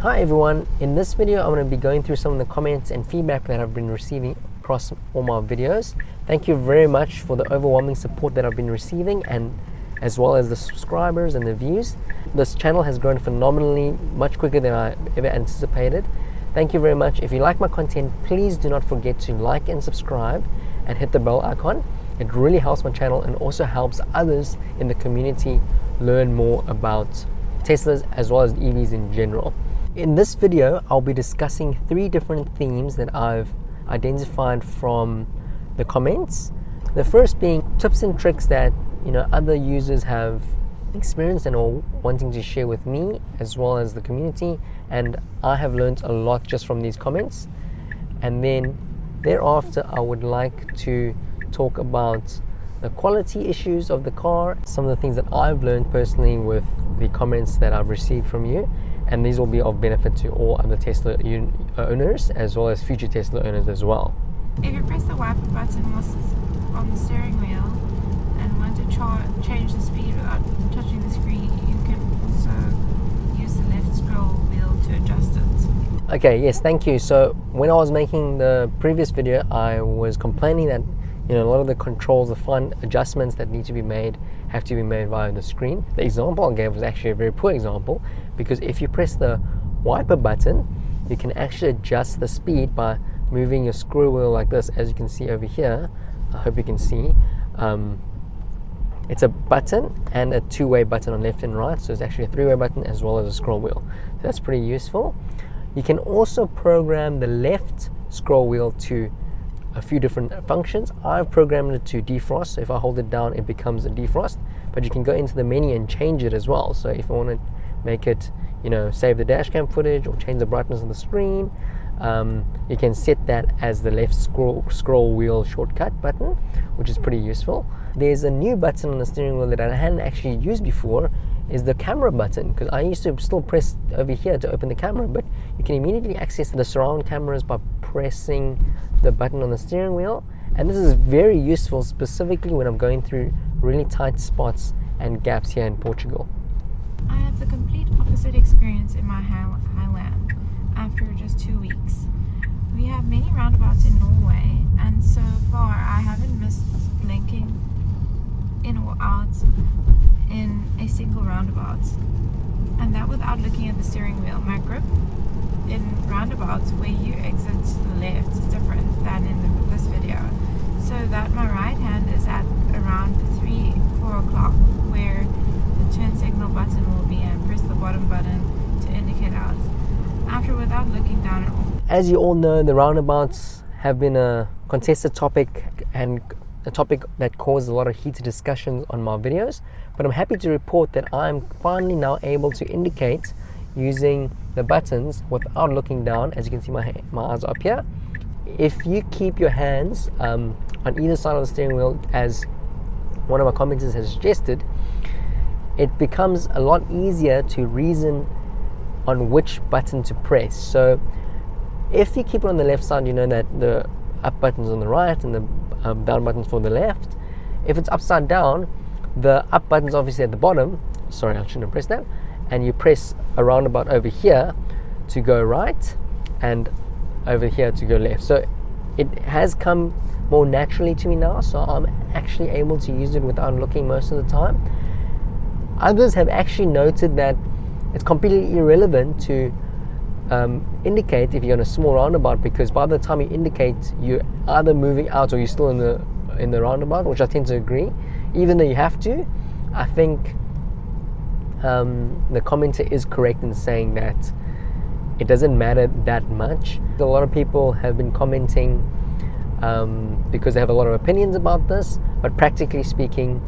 Hi everyone, in this video I'm going to be going through some of the comments and feedback that I've been receiving across all my videos. Thank you very much for the overwhelming support that I've been receiving, and as well as the subscribers and the views. This channel has grown phenomenally, much quicker than I ever anticipated. Thank you very much. If you like my content, please do not forget to like and subscribe and hit the bell icon. It really helps my channel and also helps others in the community learn more about Teslas as well as EVs in general. In this video, I'll be discussing 3 different themes that I've identified from the comments. The first being tips and tricks that other users have experienced and are wanting to share with me as well as the community, and I have learned a lot just from these comments. And then thereafter, I would like to talk about the quality issues of the car, some of the things that I've learned personally with the comments that I've received from you, and these will be of benefit to all other Tesla owners as well as future Tesla owners as well. If you press the wiper button on the steering wheel and want to change the speed without touching the screen, you can also use the left scroll wheel to adjust it. Okay, yes, thank you. So when I was making the previous video, I was complaining that a lot of the controls, the fine adjustments that need to be made have to be made via the screen. The example I gave was actually a very poor example, because if you press the wiper button, you can actually adjust the speed by moving your screw wheel like this, as you can see over here. I hope you can see. It's a button and a 2-way button on left and right, so it's actually a 3-way button as well as a scroll wheel. So that's pretty useful. You can also program the left scroll wheel to a few different functions. I've programmed it to defrost, so if I hold it down it becomes a defrost, but you can go into the menu and change it as well. So if I want to make it save the dash cam footage or change the brightness of the screen, you can set that as the left scroll wheel shortcut button, which is pretty useful. There's a new button on the steering wheel that I hadn't actually used before, is the camera button, because I used to still press over here to open the camera, but you can immediately access the surround cameras by pressing the button on the steering wheel. And this is very useful, specifically when I'm going through really tight spots and gaps here in Portugal. I have the complete opposite experience in my Highland after just 2 weeks. We have many roundabouts in Norway, and so far I haven't missed blinking in or out in a single roundabout, and that without looking at the steering wheel. My grip in roundabouts where you exit to the left is different than in this video, so that my right hand is at around 3-4 o'clock where the turn signal button will be, and press the bottom button to indicate out after without looking down at all. As you all know, the roundabouts have been a contested topic and a topic that caused a lot of heated discussions on my videos, but I'm happy to report that I'm finally now able to indicate using the buttons without looking down. As you can see, my eyes are up here. If you keep your hands on either side of the steering wheel, as one of my commenters has suggested, it becomes a lot easier to reason on which button to press. So if you keep it on the left side, you know that the up button's on the right and the down button's for the left. If it's upside down, the up button's obviously at the bottom. Sorry, I shouldn't have pressed that. And you press a roundabout over here to go right and over here to go left. So it has come more naturally to me now, so I'm actually able to use it without looking most of the time. Others have actually noted that it's completely irrelevant to indicate if you're in a small roundabout, because by the time you indicate, you're either moving out or you're still in the roundabout, which I tend to agree. Even though you have to, I think the commenter is correct in saying that it doesn't matter that much. A lot of people have been commenting because they have a lot of opinions about this, but practically speaking,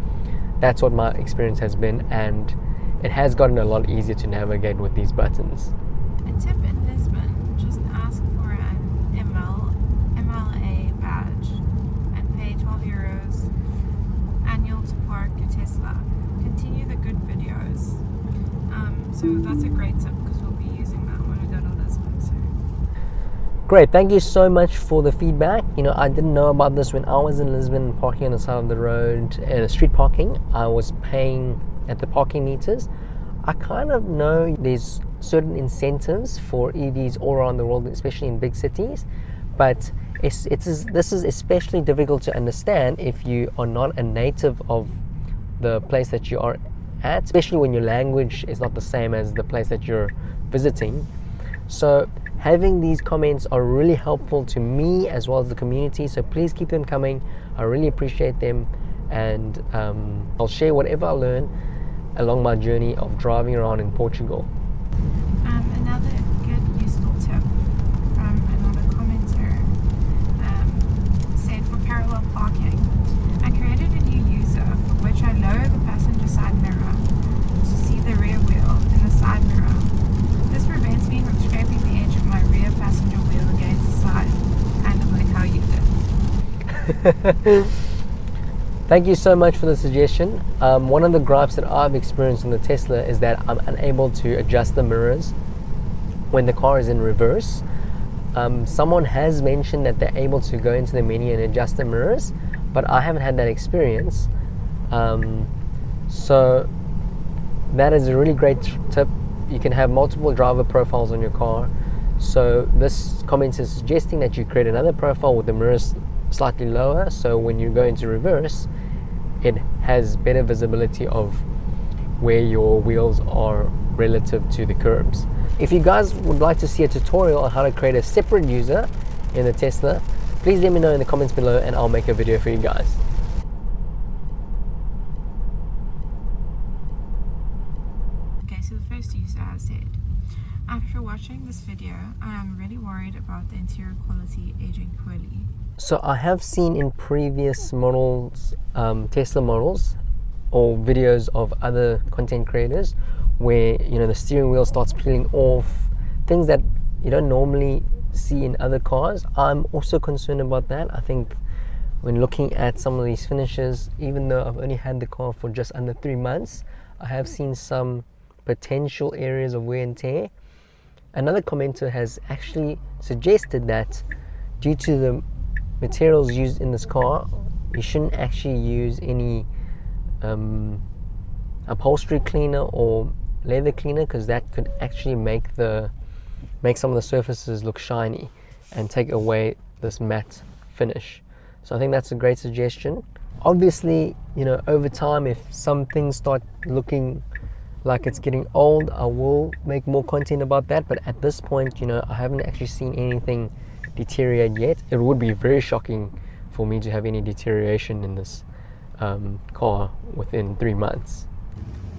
that's what my experience has been, and it has gotten a lot easier to navigate with these buttons. A tip in Lisbon: just ask for an MLA badge and pay €12 annual to park your Tesla. Continue the good videos. So that's a great tip, because we'll be using that when we go to Lisbon soon. Great, thank you so much for the feedback. I didn't know about this when I was in Lisbon parking on the side of the road, street parking. I was paying at the parking meters. I kind of know there's certain incentives for EVs all around the world, especially in big cities, but this is especially difficult to understand if you are not a native of the place that you are at, especially when your language is not the same as the place that you're visiting. So having these comments are really helpful to me as well as the community, so please keep them coming. I really appreciate them, and I'll share whatever I learn along my journey of driving around in Portugal. Another good useful tip from another commenter said, for parallel parking, I created a new user for which I lower the passenger side mirror to see the rear wheel in the side mirror. This prevents me from scraping the edge of my rear passenger wheel against the side, kind of like how you did. Thank you so much for the suggestion. One of the gripes that I've experienced in the Tesla is that I'm unable to adjust the mirrors when the car is in reverse. Someone has mentioned that they're able to go into the menu and adjust the mirrors, but I haven't had that experience. So that is a really great tip. You can have multiple driver profiles on your car. So this comment is suggesting that you create another profile with the mirrors slightly lower, so when you go into reverse, it has better visibility of where your wheels are relative to the curbs. If you guys would like to see a tutorial on how to create a separate user in the Tesla, please let me know in the comments below and I'll make a video for you guys. Okay, so the first user said, after watching this video, I am really worried about the interior quality aging poorly. So I have seen in previous models, Tesla models, or videos of other content creators, where the steering wheel starts peeling off, things that you don't normally see in other cars. I'm also concerned about that. I think when looking at some of these finishes, even though I've only had the car for just under 3 months, I have seen some potential areas of wear and tear. Another commenter has actually suggested that due to the materials used in this car, you shouldn't actually use any upholstery cleaner or leather cleaner, because that could actually make some of the surfaces look shiny and take away this matte finish. So I think that's a great suggestion. Obviously, over time, if some things start looking like it's getting old, I will make more content about that, but at this point, I haven't actually seen anything deteriorate yet. It would be very shocking for me to have any deterioration in this car within 3 months.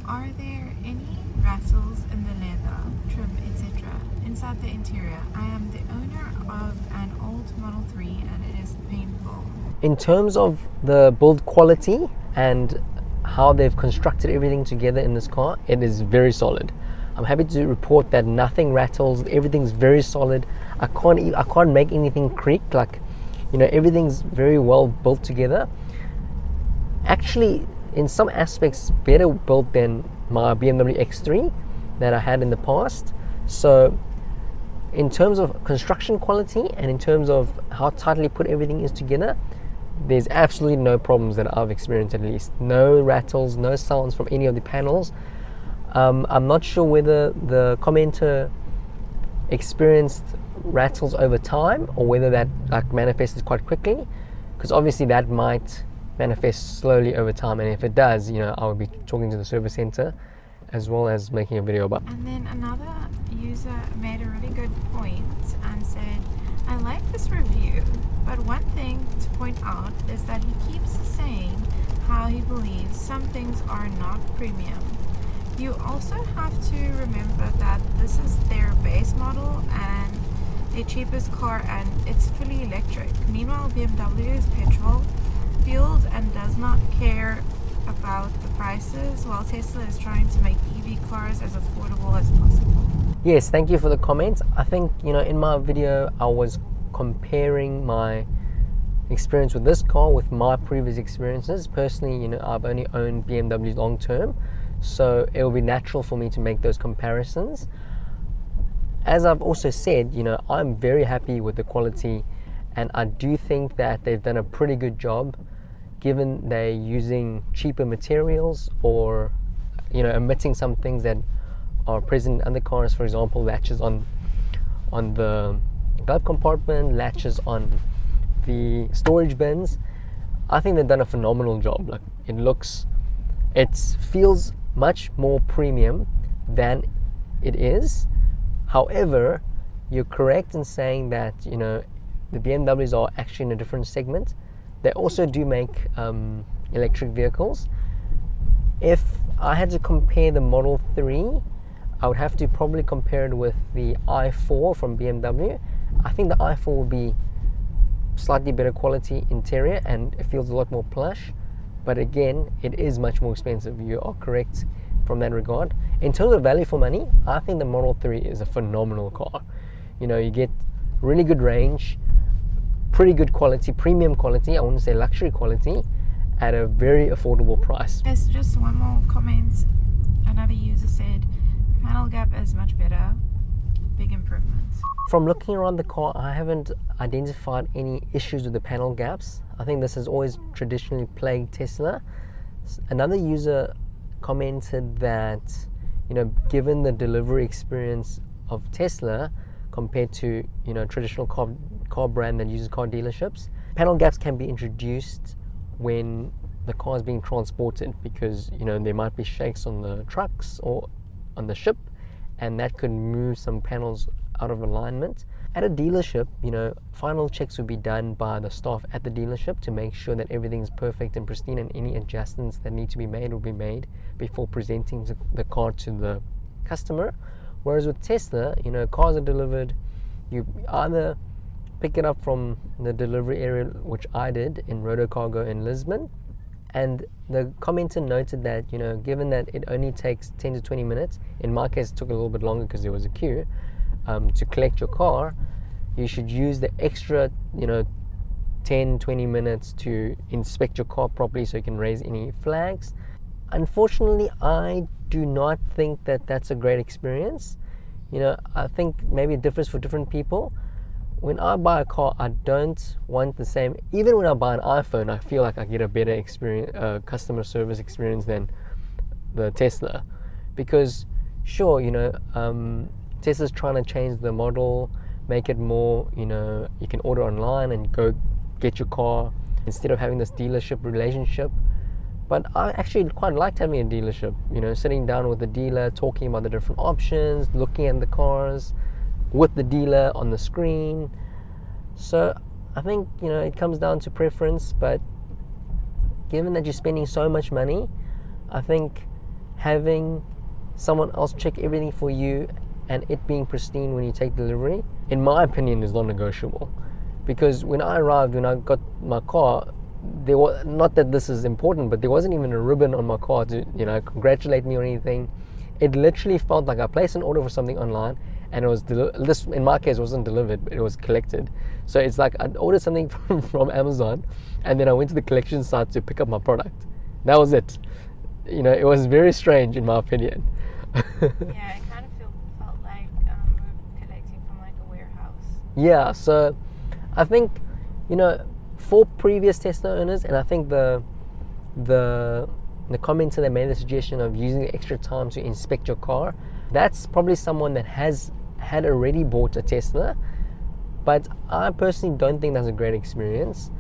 Are there any rattles in the leather, trim, etc. inside the interior? I am the owner of an old Model 3 and it is painful. In terms of the build quality and how they've constructed everything together in this car, it is very solid. I'm happy to report that nothing rattles, everything's very solid. I can't make anything creak, everything's very well built together. Actually, in some aspects, better built than my BMW X3 that I had in the past. So in terms of construction quality and in terms of how tightly put everything is together, there's absolutely no problems that I've experienced, at least. No rattles, no sounds from any of the panels. I'm not sure whether the commenter experienced rattles over time or whether that manifested quite quickly, because obviously that might manifest slowly over time, and if it does, I would be talking to the service center as well as making a video about it. And then another user made a really good point and said, I like this review, but one thing to point out is that he keeps saying how he believes some things are not premium. You also have to remember that this is their base model and their cheapest car, and it's fully electric. Meanwhile, BMW is petrol fueled and does not care about the prices, while Tesla is trying to make EV cars as affordable as possible. Yes, thank you for the comments. I think, in my video, I was comparing my experience with this car with my previous experiences. Personally, I've only owned BMWs long term, so it will be natural for me to make those comparisons. As I've also said, I'm very happy with the quality, and I do think that they've done a pretty good job, given they're using cheaper materials or omitting some things that are present in other cars. For example, latches on the glove compartment, latches on the storage bins. I think they've done a phenomenal job. Like, it feels much more premium than it is. However, you're correct in saying that, you know, the BMWs are actually in a different segment. They also do make electric vehicles. If I had to compare the Model 3, I would have to probably compare it with the i4 from BMW. I think the i4 will be slightly better quality interior and it feels a lot more plush, but again, it is much more expensive. You are correct from that regard. In terms of value for money, I think the Model 3 is a phenomenal car. You know, you get really good range, pretty good quality, premium quality, I wouldn't say luxury quality, at a very affordable price. There's just one more comment. Another user said, panel gap is much better. Big improvements. From looking around the car, I haven't identified any issues with the panel gaps. I think this has always traditionally plagued Tesla. Another user commented that, you know, given the delivery experience of Tesla compared to, you know, traditional car brand that uses car dealerships, panel gaps can be introduced when the car is being transported, because, you know, there might be shakes on the trucks or on the ship, and that could move some panels out of alignment. At a dealership, you know, final checks would be done by the staff at the dealership to make sure that everything's perfect and pristine, and any adjustments that need to be made will be made before presenting the car to the customer. Whereas with Tesla, you know, cars are delivered, you either pick it up from the delivery area, which I did in Roto Cargo in Lisbon, and the commenter noted that, you know, given that it only takes 10 to 20 minutes, in my case it took a little bit longer because there was a queue, to collect your car, you should use the extra, you know, 10-20 minutes to inspect your car properly so you can raise any flags. Unfortunately, I do not think that that's a great experience. You know, I think maybe it differs for different people. When I buy a car, I don't want the same. Even when I buy an iPhone, I feel like I get a better experience, customer service experience than the Tesla, because sure, you know, Tesla's trying to change the model, make it more, you know, you can order online and go get your car instead of having this dealership relationship. But I actually quite liked having a dealership, you know, sitting down with the dealer, talking about the different options, looking at the cars with the dealer on the screen. So I think, you know, it comes down to preference, but given that you're spending so much money, I think having someone else check everything for you and it being pristine when you take delivery, in my opinion, is non-negotiable. Because when I got my car, there was, not that this is important, but there wasn't even a ribbon on my car to, you know, congratulate me or anything. It literally felt like I placed an order for something online and it was this, in my case, wasn't delivered, but it was collected. So it's like I ordered something from Amazon and then I went to the collection site to pick up my product. That was it. You know, it was very strange in my opinion. Yeah, it kind of felt like we're collecting from like a warehouse. Yeah, so I think, you know, for previous Tesla owners, and I think the commenter that made the suggestion of using the extra time to inspect your car, that's probably someone that had already bought a Tesla. But I personally don't think that's a great experience.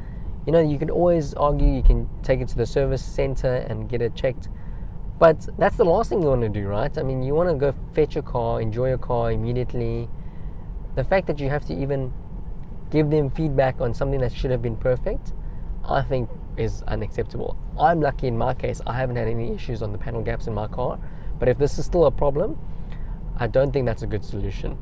You know, you can always argue you can take it to the service center and get it checked, but that's the last thing you want to do, right? I mean, you want to go fetch your car, enjoy your car immediately. The fact that you have to even give them feedback on something that should have been perfect, I think is unacceptable. I'm lucky in my case, I haven't had any issues on the panel gaps in my car, but if this is still a problem, I don't think that's a good solution.